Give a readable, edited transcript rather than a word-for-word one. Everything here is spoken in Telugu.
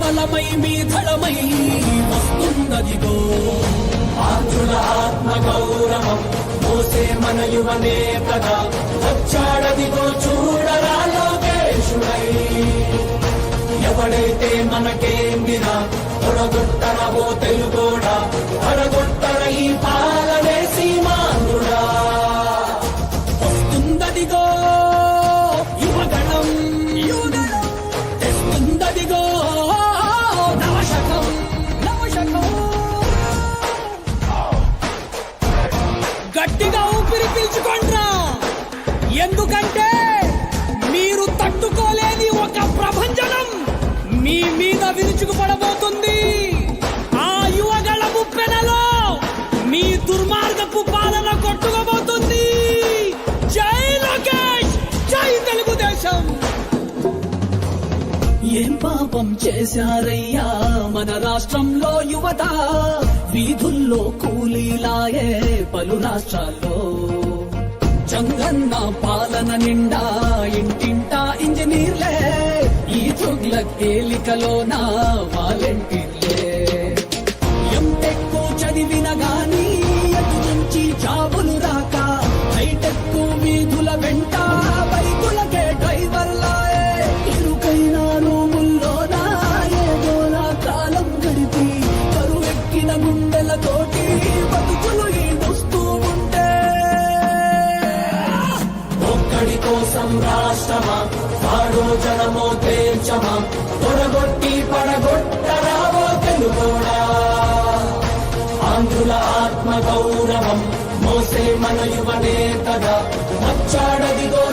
బలమై మీ ధళమై వస్తున్నదిగో ఆంధ్రుల ఆత్మ గౌరవం మోసే మన యువ నేతగా వచ్చాడదిగో చూడరా లోకేశుడై ఎవడైతే మనకేందిరా తొడగొట్టరవో తెలుగోడా తొడగొట్టర ఈ పాలనే సీమాంధ్రుడా వస్తుందదిగో యువగణం తెస్తుందదిగో నవశకం గట్టిగా ఊపిరి పీల్చుకోండ్రా ఎందుకంటే మీరు తట్టుకోలేని ఒక ప్రభంజనం మీ మీద విరుచుకుపడబోతుంది ఆ యువగళ ముప్పెనలో మీ దుర్మార్గపు పాలన కొట్టుకోబోతుంది జై లోకేష్ జై తెలుగుదేశం ఏం పాపం చేశారయ్యా మన రాష్ట్రంలో యువత వీధుల్లో కూలీలాయే పలు రాష్ట్రాల్లో జంగన్న పాలన నిండా ఇంటింటా ఇంజనీర్లే ఈ చుగ్ల కేలికలోన వాలంటీర్లే ఎంటెక్ చదివిన గాని ఎటు నుంచి జాబులు రాక హైటెక్ వీధుల వెంట బైకులకే డ్రైవర్లాయే ఇరుకైన రూముల్లోన ఏదోలా కాలం గడిపి కరువెక్కిన గుండెలతోటి బతుకులు ఈడుస్తూ ఉంటే ఒక్కడి కోసం రాష్ట్రమా వాడో జనమో తేల్చమా తొడగొట్టి పడగొట్టరావో తెలుగోడా ఆంధ్రుల ఆత్మ గౌరవం మోసే మన యువ నేతగా వచ్చాడదిగో